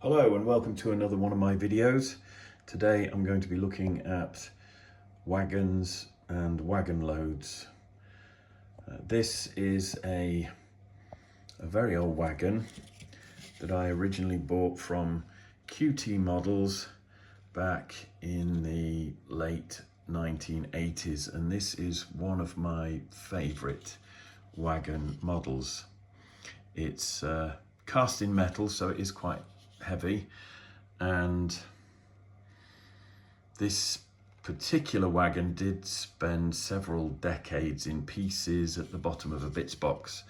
Hello and welcome to another one of my videos. Today I'm going to be looking at wagons and wagon loads. This is a very old wagon that I originally bought from QT Models back in the late 1980s, and this is one of my favourite wagon models. It's cast in metal, so it is quite heavy, and this particular wagon did spend several decades in pieces at the bottom of a bits box,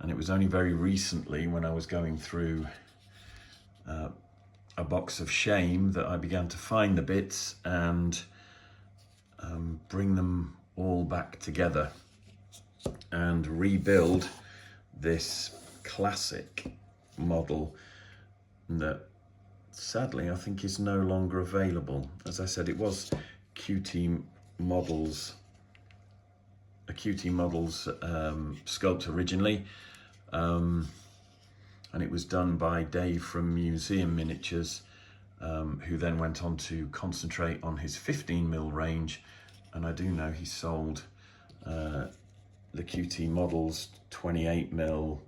and it was only very recently when I was going through a box of shame that I began to find the bits and bring them all back together and rebuild this classic model that sadly I think is no longer available. As I said, it was a QT Models sculpt originally, and it was done by Dave from Museum Miniatures, who then went on to concentrate on his 15mm range, and I do know he sold the QT Models 28mm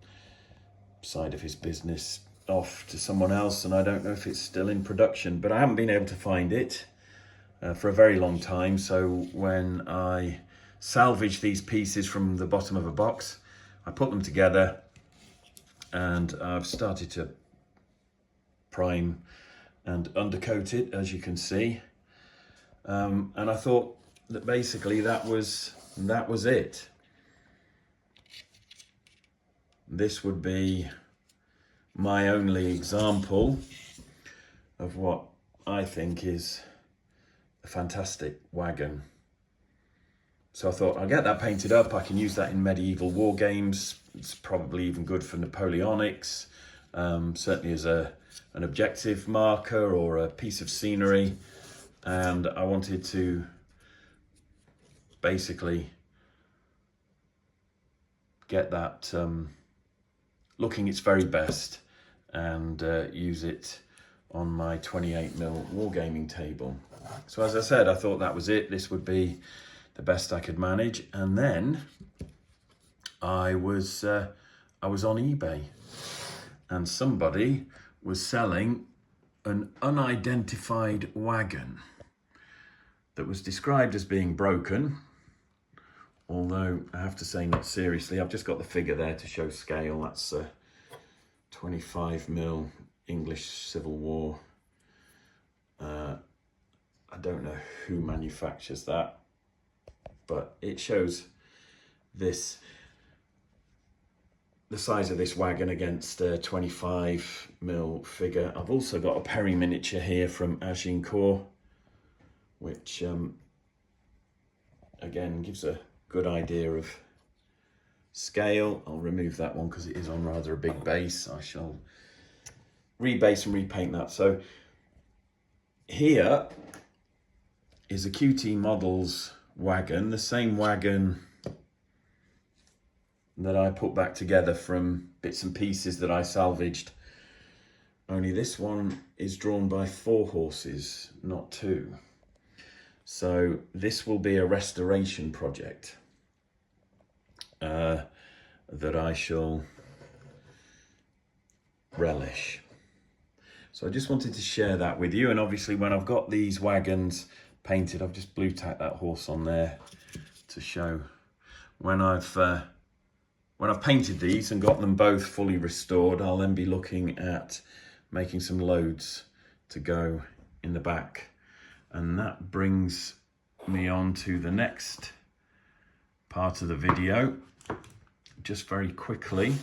side of his business off to someone else, and I don't know if it's still in production, but I haven't been able to find it for a very long time. So when I salvaged these pieces from the bottom of a box, I put them together and I've started to prime and undercoat it, as you can see, and I thought that basically that was it. This would be my only example of what I think is a fantastic wagon. So I thought I'll get that painted up. I can use that in medieval war games. It's probably even good for Napoleonics, certainly as an objective marker or a piece of scenery. And I wanted to basically get that looking its very best and use it on my 28mm wargaming table. So as I said, I thought that was it. This would be the best I could manage. And then I was on eBay, and somebody was selling an unidentified wagon that was described as being broken, although I have to say, not seriously. I've just got the figure there to show scale. That's 25mm English Civil War. I don't know who manufactures that, but it shows the size of this wagon against a 25mm figure. I've also got a Perry miniature here from Agincourt, which again gives a good idea of scale. I'll remove that one because it is on rather a big base. I shall rebase and repaint that. So here is a QT Models wagon, the same wagon that I put back together from bits and pieces that I salvaged, only this one is drawn by 4 horses, not 2. So this will be a restoration project that I shall relish. So I just wanted to share that with you. And obviously when I've got these wagons painted, I've just blue tacked that horse on there to show when I've painted these and got them both fully restored, I'll then be looking at making some loads to go in the back. And that brings me on to the next part of the video. Just very quickly,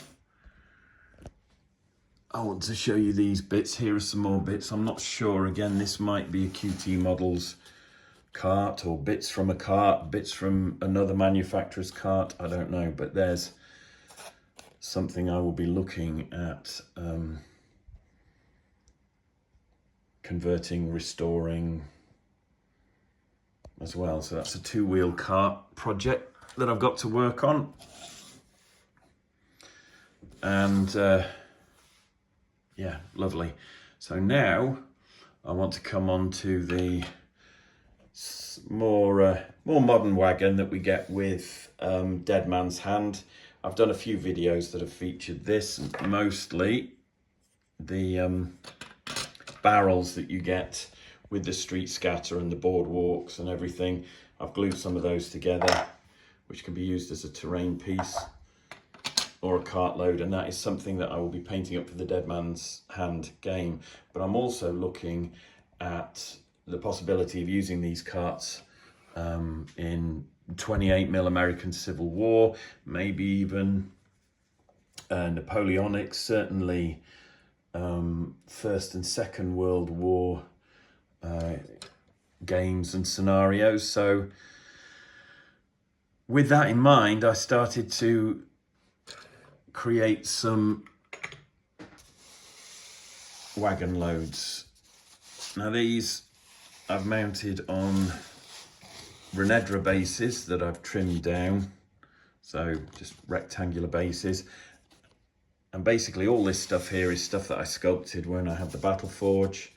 I want to show you these bits. Here are some more bits. I'm not sure, again, this might be a QT Models cart or bits from a cart, bits from another manufacturer's cart, I don't know, but there's something I will be looking at converting, restoring as well. So that's a 2-wheel cart project that I've got to work on. And yeah, lovely. So now I want to come on to the more modern wagon that we get with Dead Man's Hand. I've done a few videos that have featured this, mostly the barrels that you get with the street scatter and the boardwalks and everything. I've glued some of those together, which can be used as a terrain piece or a cart load, and that is something that I will be painting up for the Dead Man's Hand game. But I'm also looking at the possibility of using these carts in 28mm American Civil War, maybe even Napoleonic, certainly First and Second World War games and scenarios. So with that in mind, I started to create some wagon loads. Now these I've mounted on Renedra bases that I've trimmed down, so just rectangular bases. And basically all this stuff here is stuff that I sculpted when I had the Battle Forge.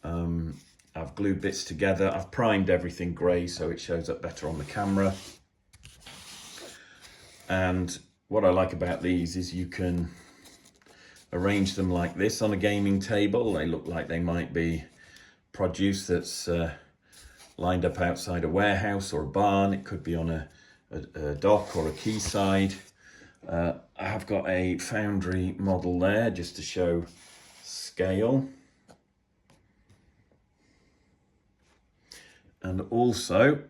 I've glued bits together. I've primed everything grey so it shows up better on the camera. And what I like about these is you can arrange them like this on a gaming table. They look like they might be produce that's lined up outside a warehouse or a barn. It could be on a dock or a quayside. I have got a foundry model there just to show scale. And also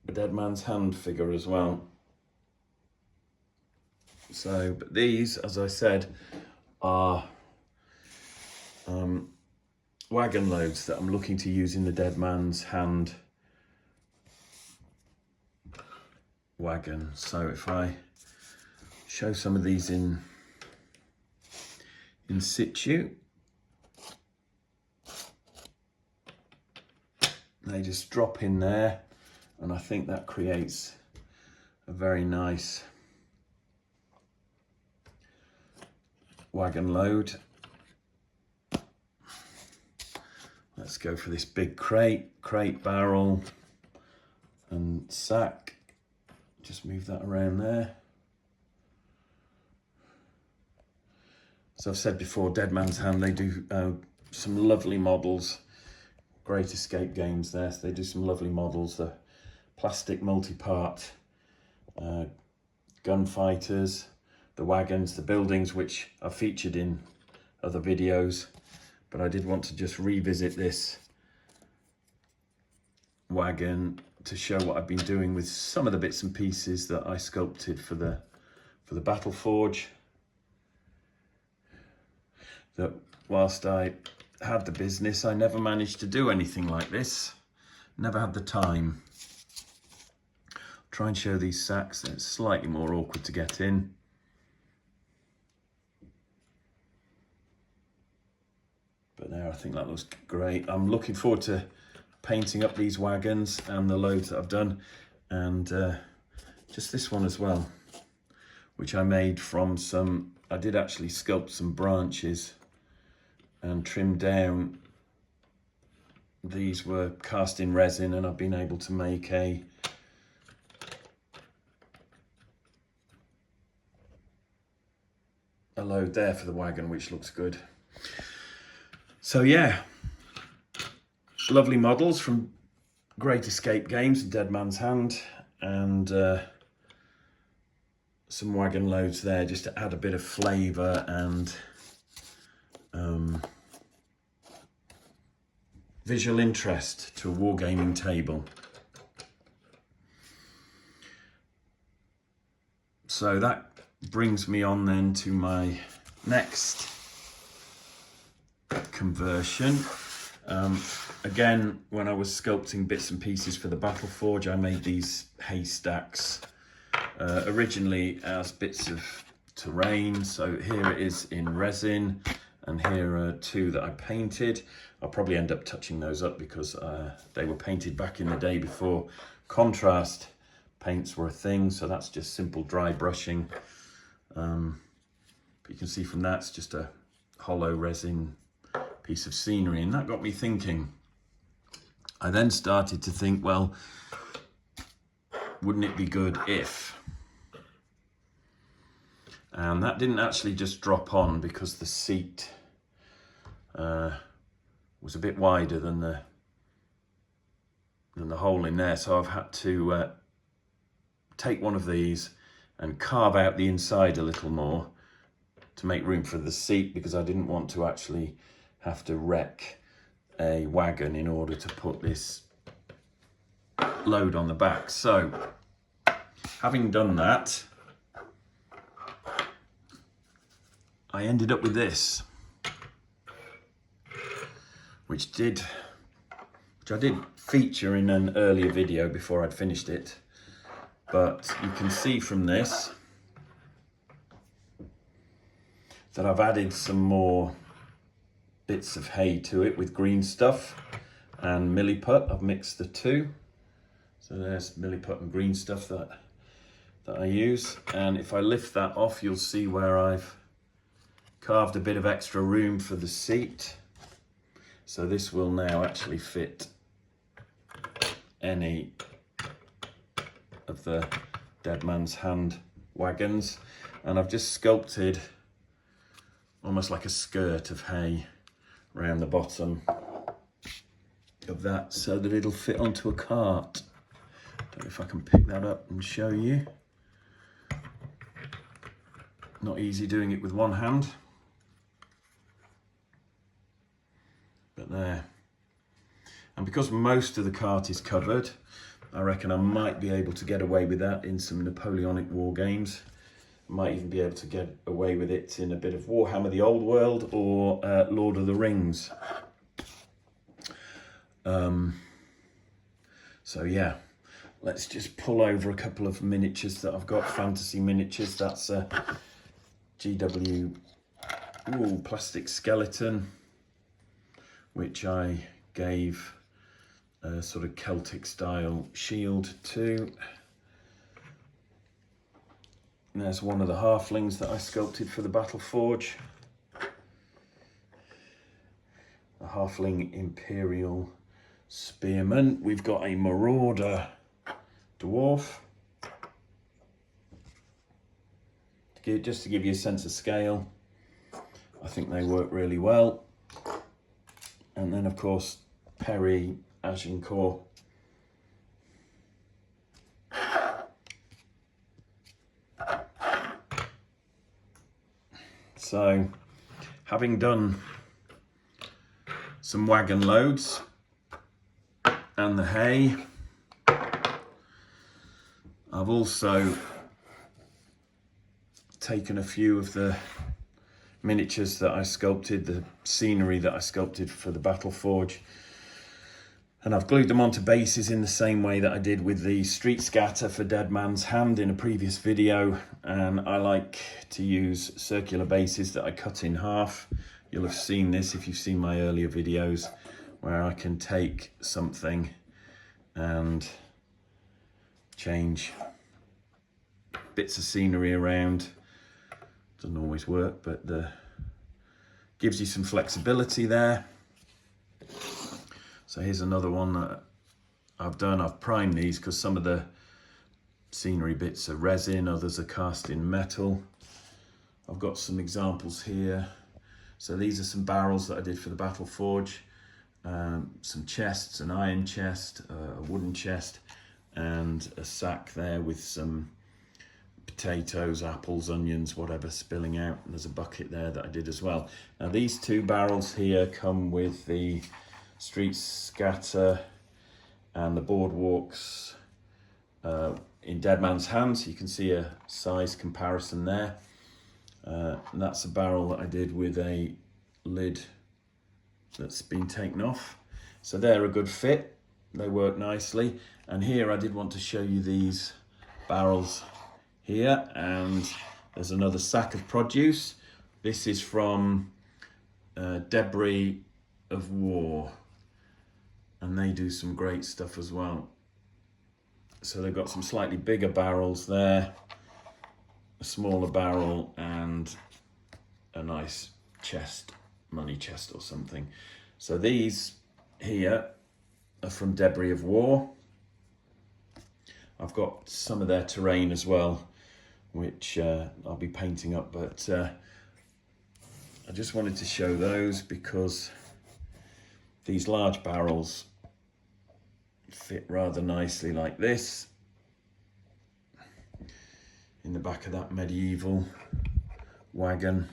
a Dead Man's Hand figure as well. So, but these, as I said, are wagon loads that I'm looking to use in the Dead Man's Hand wagon. So if I show some of these in situ, they just drop in there, and I think that creates a very nice wagon load. Let's go for this big crate, barrel and sack. Just move that around there. As I've said before, Dead Man's Hand, they do some lovely models. Great Escape games there, so they do some lovely models. The plastic multi-part gunfighters, the wagons, the buildings, which I've featured in other videos, but I did want to just revisit this wagon to show what I've been doing with some of the bits and pieces that I sculpted for the Battle Forge. That whilst I had the business, I never managed to do anything like this. Never had the time. Try and show these sacks. It's slightly more awkward to get in. But there, I think that looks great. I'm looking forward to painting up these wagons and the loads that I've done, and just this one as well, which I made from some, I did actually sculpt some branches and trim down. These were cast in resin, and I've been able to make a load there for the wagon, which looks good. So yeah, lovely models from Great Escape games and Dead Man's Hand, and some wagon loads there just to add a bit of flavour and visual interest to a wargaming table. So that brings me on then to my next conversion. Again, when I was sculpting bits and pieces for the Battle Forge, I made these haystacks originally as bits of terrain. So here it is in resin, and here are two that I painted. I'll probably end up touching those up because they were painted back in the day before contrast paints were a thing. So that's just simple dry brushing. But you can see from that, it's just a hollow resin piece of scenery, and that got me thinking. I then started to think, well, wouldn't it be good if? And that didn't actually just drop on, because the seat was a bit wider than the hole in there, so I've had to take one of these and carve out the inside a little more to make room for the seat, because I didn't want to actually have to wreck a wagon in order to put this load on the back. So having done that, I ended up with this, which I did feature in an earlier video before I'd finished it. But you can see from this that I've added some more bits of hay to it with green stuff and milliput. I've mixed the two. So there's milliput and green stuff that I use. And if I lift that off, you'll see where I've carved a bit of extra room for the seat. So this will now actually fit any of the Dead Man's Hand wagons. And I've just sculpted almost like a skirt of hay around the bottom of that, so that it'll fit onto a cart. Don't know if I can pick that up and show you. Not easy doing it with one hand, but there. And because most of the cart is covered, I reckon I might be able to get away with that in some Napoleonic war games. Might even be able to get away with it in a bit of Warhammer the Old World or Lord of the Rings. So yeah, let's just pull over a couple of miniatures that I've got, fantasy miniatures. That's a GW plastic skeleton, which I gave a sort of Celtic style shield to. And there's one of the halflings that I sculpted for the Battle Forge. A halfling Imperial Spearman. We've got a Marauder Dwarf. Just to give you a sense of scale, I think they work really well. And then of course, Perry Agincourt. So, having done some wagon loads and the hay, I've also taken a few of the miniatures that I sculpted, the scenery that I sculpted for the Battle Forge, and I've glued them onto bases in the same way that I did with the street scatter for Dead Man's Hand in a previous video. And I like to use circular bases that I cut in half. You'll have seen this if you've seen my earlier videos, where I can take something and change bits of scenery around. Doesn't always work, but gives you some flexibility there. So here's another one that I've done. I've primed these because some of the scenery bits are resin, others are cast in metal. I've got some examples here. So these are some barrels that I did for the Battle Forge. Some chests, an iron chest, a wooden chest, and a sack there with some potatoes, apples, onions, whatever spilling out. And there's a bucket there that I did as well. Now these two barrels here come with the street scatter and the boardwalks in Dead Man's Hand, so you can see a size comparison there. And that's a barrel that I did with a lid that's been taken off. So they're a good fit, they work nicely. And here I did want to show you these barrels here, and there's another sack of produce. This is from Debris of War, and they do some great stuff as well. So they've got some slightly bigger barrels there, a smaller barrel, and a nice chest money chest or something. So these here are from Debris of War. I've got some of their terrain as well, which I'll be painting up, but I just wanted to show those because these large barrels fit rather nicely like this in the back of that medieval wagon.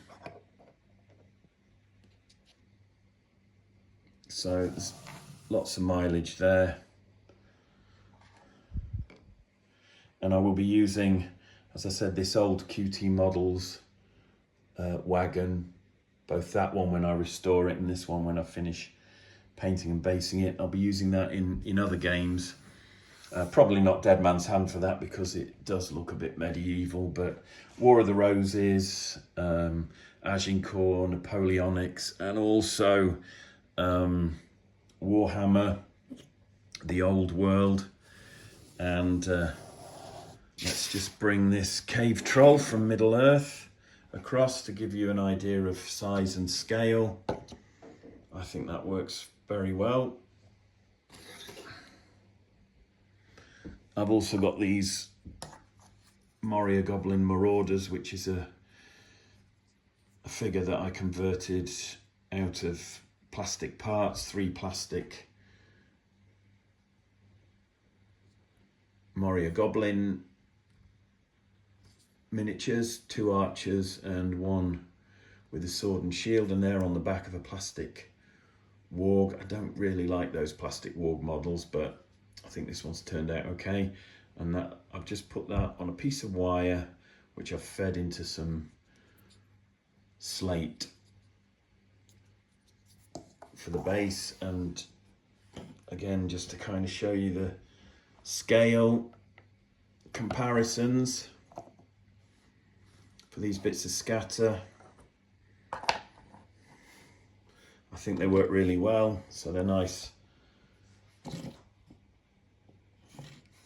So there's lots of mileage there. And I will be using, as I said, this old QT Models wagon, both that one when I restore it and this one when I finish painting and basing it. I'll be using that in other games. Probably not Dead Man's Hand for that because it does look a bit medieval, but War of the Roses, Agincourt, Napoleonics, and also Warhammer, the Old World. And let's just bring this cave troll from Middle Earth across to give you an idea of size and scale. I think that works very well. I've also got these Moria Goblin Marauders, which is a figure that I converted out of plastic parts, 3 plastic Moria Goblin miniatures, 2 archers and 1 with a sword and shield, and they're on the back of a plastic warg. I don't really like those plastic warg models, but I think this one's turned out okay. And that I've just put that on a piece of wire which I've fed into some slate for the base, and again just to kind of show you the scale comparisons for these bits of scatter. I think they work really well, so they're nice,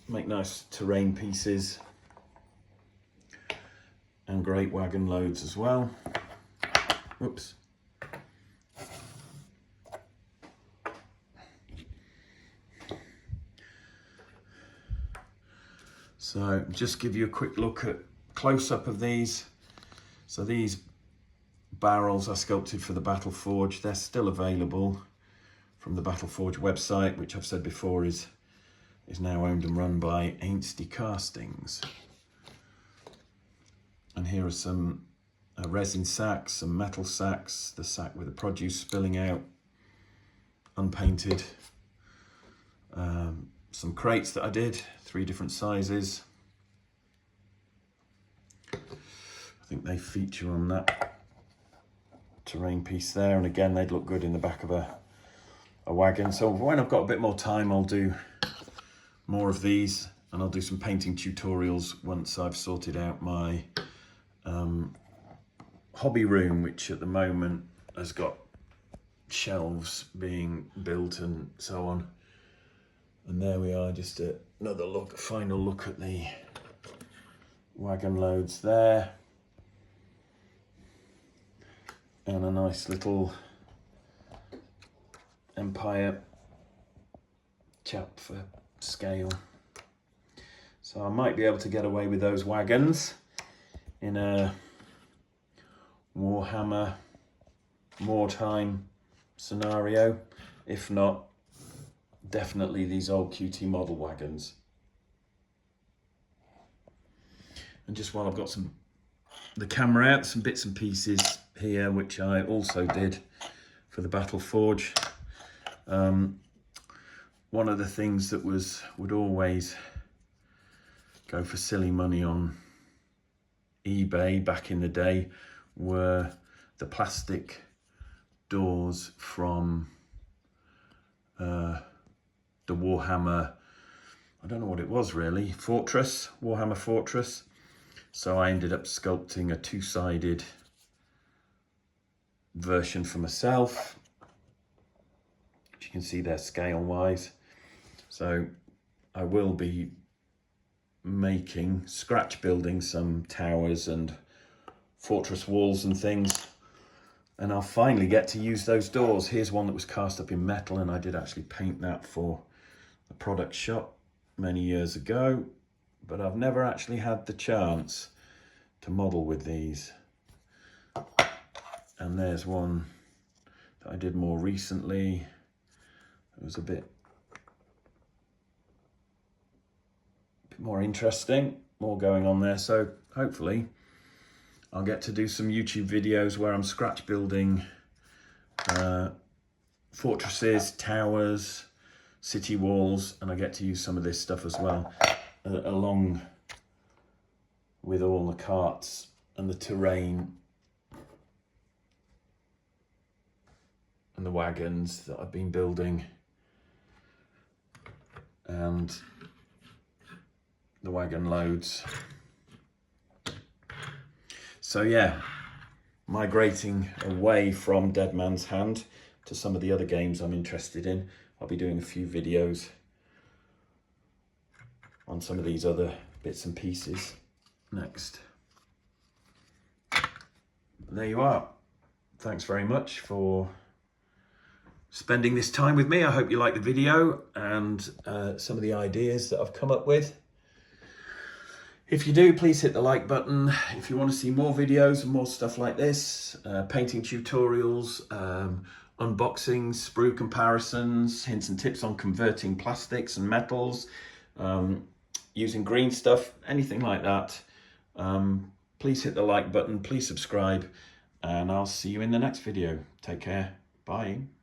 make nice terrain pieces and great wagon loads as well. Oops. So just give you a quick look at close-up of these. So these barrels I sculpted for the Battle Forge. They're still available from the Battle Forge website, which I've said before is now owned and run by Ainsty Castings. And here are some resin sacks, some metal sacks, the sack with the produce spilling out, unpainted. Some crates that I did, 3 different sizes. I think they feature on that terrain piece there, and again they'd look good in the back of a wagon. So when I've got a bit more time, I'll do more of these, and I'll do some painting tutorials once I've sorted out my hobby room, which at the moment has got shelves being built and so on. And there we are, just another look, final look at the wagon loads there. And a nice little Empire chap for scale. So I might be able to get away with those wagons in a Warhammer Mordheim scenario. If not, definitely these old QT model wagons. And just while I've got the camera out, some bits and pieces here which I also did for the Battle Forge. One of the things that would always go for silly money on eBay back in the day were the plastic doors from the Warhammer, I don't know what it was really, Fortress, Warhammer Fortress. So I ended up sculpting a 2-sided version for myself, which you can see there scale wise. So I will be scratch building some towers and fortress walls and things and I'll finally get to use those doors. Here's one that was cast up in metal, and I did actually paint that for a product shop many years ago, but I've never actually had the chance to model with these. And there's one that I did more recently. It was a bit more interesting, more going on there. So hopefully I'll get to do some YouTube videos where I'm scratch building fortresses, towers, city walls, and I get to use some of this stuff as well, along with all the carts and the terrain and the wagons that I've been building, and the wagon loads. So yeah, migrating away from Dead Man's Hand to some of the other games I'm interested in. I'll be doing a few videos on some of these other bits and pieces next. There you are. Thanks very much for spending this time with me. I hope you liked the video and some of the ideas that I've come up with. If you do, please hit the like button. If you want to see more videos and more stuff like this, painting tutorials, unboxings, sprue comparisons, hints and tips on converting plastics and metals, using green stuff, anything like that, please hit the like button, please subscribe, and I'll see you in the next video. Take care. Bye.